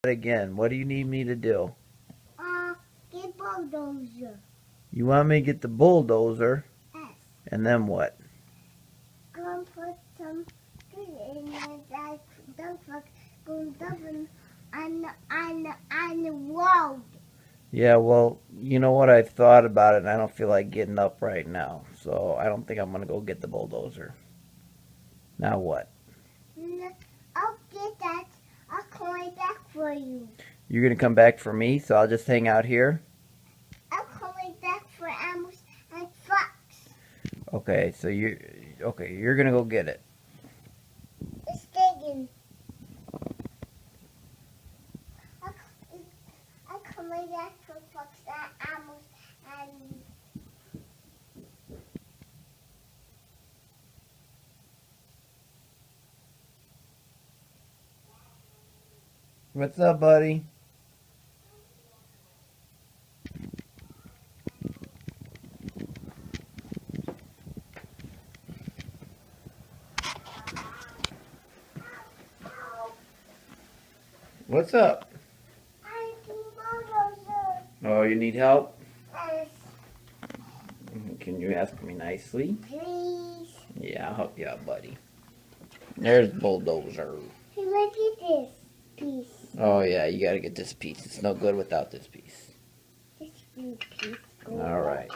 Again, what do you need me to do? Get Bulldozer. You want me to get the bulldozer? Yes. And then what? Go put some food in it that don't fuck going up on the road. Yeah, well, you know what? I've thought about it and I don't feel like getting up right now. So I don't think I'm going to go get the bulldozer. Now what? I'll get that. I'll call it back for you. You're going to come back for me, so I'll just hang out here? I'll call it back for animals and fox. Okay, so you're going to go get it. It's digging. I'll call it back for fox and animals and... What's up, buddy? What's up? I do Bulldozer. Oh, you need help? Yes. Can you ask me nicely? Please. Yeah, I'll help you out, buddy. There's Bulldozer. Hey, look at this piece. Oh, yeah, you gotta get this piece. It's no good without this piece. This piece. All right.